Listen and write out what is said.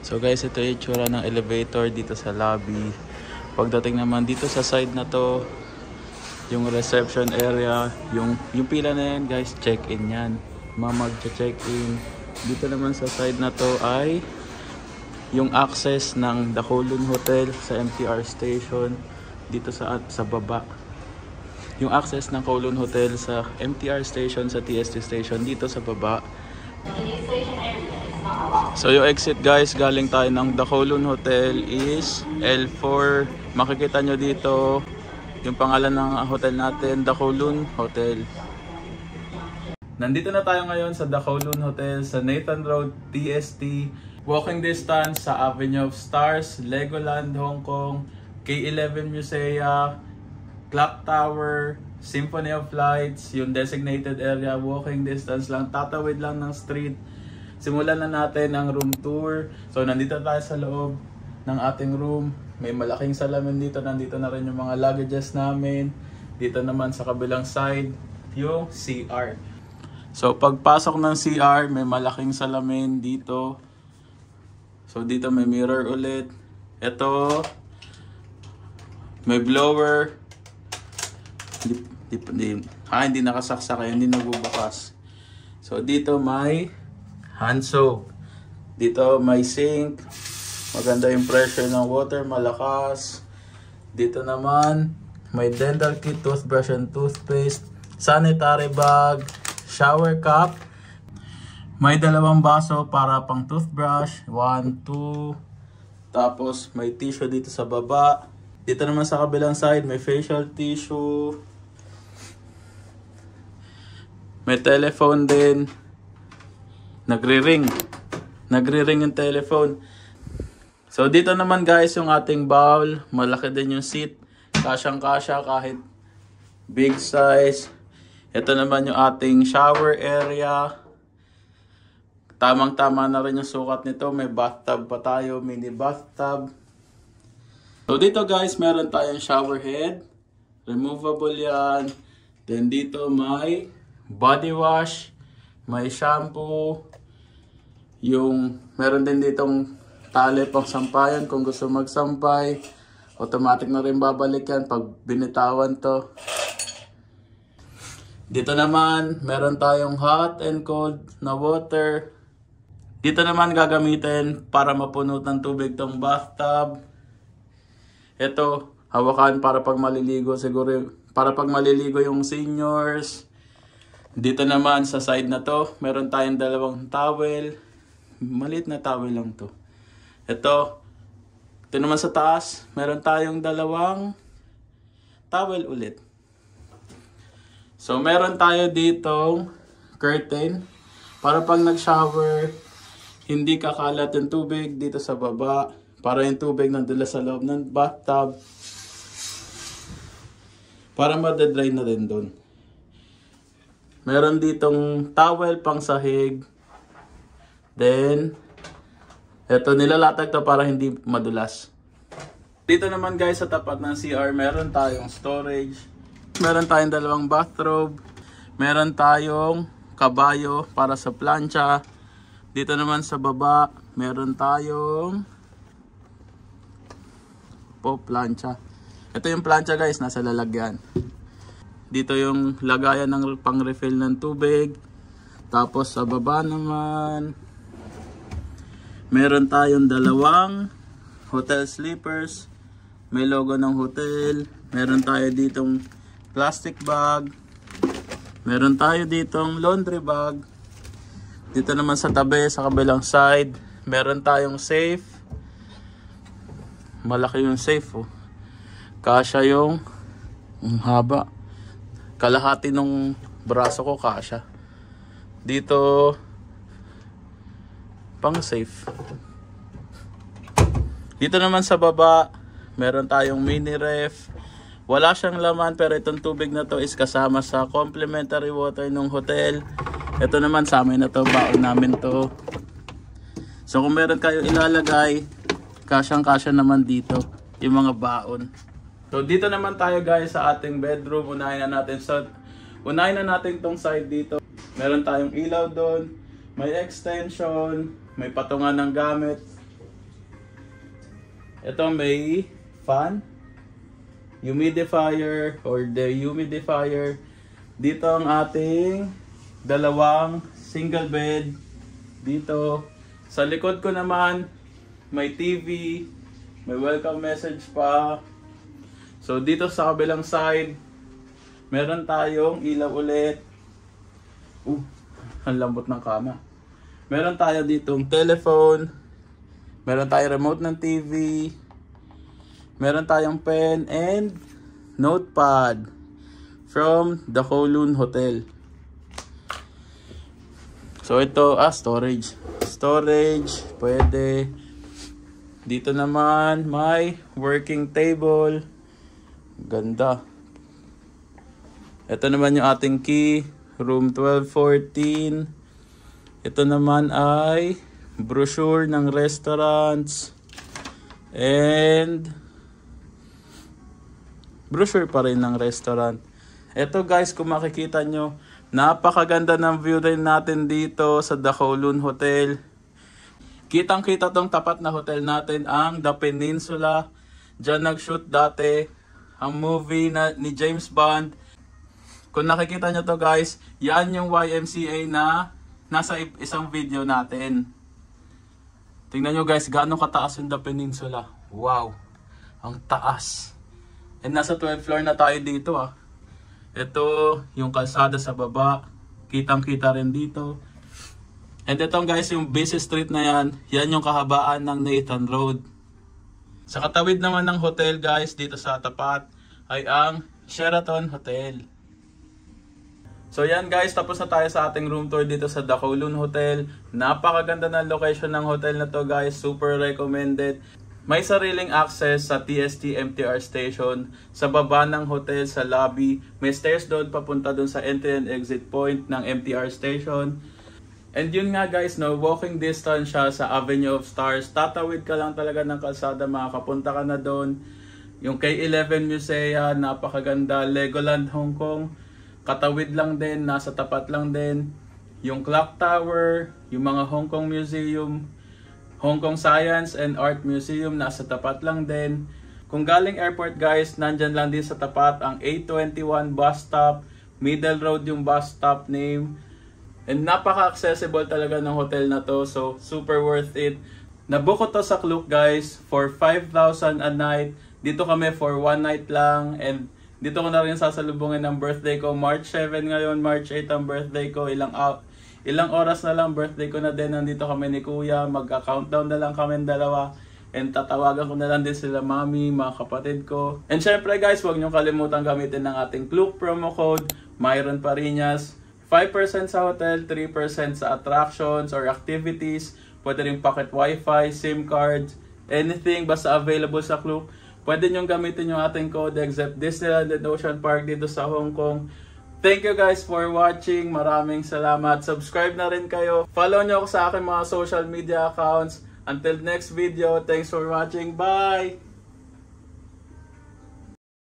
So guys, ito yung itsura ng elevator dito sa lobby. Pagdating naman dito sa side na to, yung reception area, yung pila na yan guys, check-in yan. Mag-check-in. Dito naman sa side na to ay yung access ng The Kowloon Hotel sa MTR station dito sa baba. Yung access ng Kowloon Hotel sa MTR station, sa TST station dito sa baba. So yung exit guys, galing tayo ng The Kowloon Hotel is L4. Makikita nyo dito yung pangalan ng hotel natin, The Kowloon Hotel. Nandito na tayo ngayon sa The Kowloon Hotel sa Nathan Road, TST. Walking distance sa Avenue of Stars, Legoland, Hong Kong, K11 Musea, Clock Tower, Symphony of Lights, yung designated area, walking distance lang, tatawid lang ng street. Simulan na natin ang room tour. So nandito tayo sa loob ng ating room. May malaking salamin dito. Nandito na rin yung mga luggages namin. Dito naman sa kabilang side, yung CR. So pagpasok ng CR, may malaking salamin dito. So dito may mirror ulit. Ito, may blower. Hindi nakasaksak, hindi nagbubukas. So dito may hand soap. Dito may sink. Maganda yung pressure ng water, malakas. Dito naman may dental kit, toothbrush and toothpaste, sanitary bag, shower cup. May dalawang baso para pang toothbrush, 1, 2. Tapos may tissue dito sa baba. Dito naman sa kabilang side may facial tissue. May telephone din. Nagre-ring yung telephone. So dito naman guys yung ating bowl. Malaki din yung seat. Kasyang-kasya kahit big size. Ito naman yung ating shower area. Tamang-tama na rin yung sukat nito. May bathtub pa tayo. Mini bathtub. So dito guys meron tayong shower head. Removable yan. Then dito may body wash. May shampoo. Meron din ditong tali pang sampayan kung gusto magsampay. Automatic na rin babalik yan pag binitawan to. Dito naman, meron tayong hot and cold na water. Dito naman gagamitin para mapuno ng tubig tong bathtub. Ito, hawakan para pag maliligo siguro, para pag maliligo yung seniors. Dito naman sa side na to, meron tayong dalawang towel. Maliit na towel lang to. Ito naman sa taas, meron tayong dalawang towel ulit. So meron tayo ditong curtain para pag nag-shower, hindi kakalat yung tubig dito sa baba. Para yung tubig nandula sa loob ng bathtub. Para madedry na rin doon. Meron ditong towel pang sahig. Then, eto nilalatag to para hindi madulas. Dito naman guys sa tapat ng CR, meron tayong storage. Meron tayong dalawang bathrobe. Meron tayong kabayo para sa plancha. Dito naman sa baba, meron tayong plancha. Ito yung plancha guys, nasa lalagyan. Dito yung lagayan ng pang-refill ng tubig. Tapos sa baba naman, meron tayong dalawang hotel slippers. May logo ng hotel. Meron tayo ditong plastic bag. Meron tayo ditong laundry bag. Dito naman sa tabi, sa kabilang side, meron tayong safe. Malaki yung safe oh. Kasya yung haba. Kalahati nung braso ko kasya. Dito pang safe. Dito naman sa baba, meron tayong mini ref. Wala siyang laman pero itong tubig na to is kasama sa complimentary water ng hotel. Ito naman sa amin na to, baon namin to. So kung meron kayo ilalagay, kasyang-kasya naman dito yung mga baon. So dito naman tayo guys sa ating bedroom. Unahin na natin tong side dito. Meron tayong ilaw doon, may extension, may patungan ng gamit. Ito may fan, humidifier or dehumidifier. Dito ang ating dalawang single bed. Dito. Sa likod ko naman, may TV, may welcome message pa. So dito sa kabilang side, meron tayong ilaw ulit. Ang lambot ng kama. Meron tayo ditong telephone. Meron tayong remote ng TV. Meron tayong pen and notepad from the Kowloon Hotel. So ito, storage. Storage, pwede. Dito naman, may working table. Ganda. Ito naman yung ating key, room 1214. Ito naman ay brochure ng restaurants. And brochure pa rin ng restaurant. Ito guys, kung makikita nyo, napakaganda ng view rin natin dito sa The Kowloon Hotel. Kitang-kita tong tapat na hotel natin, ang The Peninsula. Diyan nag-shoot dati ang movie ni James Bond. Kung nakikita nyo to guys, yan yung YMCA na nasa isang video natin. Tingnan nyo guys, gaano kataas yung The Peninsula. Wow, ang taas. And nasa 12th floor na tayo dito ah. Ito, yung kalsada sa baba. Kitang-kita rin dito. And ito guys, yung busy street na yan. Yan yung kahabaan ng Nathan Road. Sa katawid naman ng hotel guys, dito sa tapat, ay ang Sheraton Hotel. So yan guys, tapos na tayo sa ating room tour dito sa The Kowloon Hotel. Napakaganda ng location ng hotel na to guys. Super recommended. May sariling access sa TST MTR station, sa baba ng hotel, sa lobby. May stairs doon papunta doon sa entry and exit point ng MTR station. And yun nga guys, no, walking distance siya sa Avenue of Stars. Tatawid ka lang talaga ng kalsada, makakapunta ka na doon. Yung K11 Musea, napakaganda. Legoland Hong Kong, katawid lang din, nasa tapat lang din. Yung Clock Tower, yung mga Hong Kong Museum, Hong Kong Science and Art Museum, nasa tapat lang din. Kung galing airport guys, nandyan lang din sa tapat ang A21 bus stop. Middle Road yung bus stop name. And napaka-accessible talaga ng hotel na to. So, super worth it. Nabook ko to sa Klook guys for 5,000 a night. Dito kami for 1 night lang. And dito ko na rin sasalubungin ng birthday ko. March 7 ngayon, March 8 ang birthday ko. Ilang oras na lang birthday ko na din. Nandito kami ni Kuya. Mag-countdown na lang kami dalawa. And tatawagan ko na lang din sila mami, mga kapatid ko. And syempre guys, huwag nyo kalimutan gamitin ng ating Klook promo code, Myron Parinas. 5% sa hotel, 3% sa attractions or activities. Pwede rin pocket wifi, SIM cards, anything basta available sa Klook. Pwede nyo gamitin yung ating code except Disneyland and Ocean Park dito sa Hong Kong. Thank you guys for watching. Maraming salamat. Subscribe na rin kayo. Follow nyo ako sa aking mga social media accounts. Until next video, thanks for watching. Bye!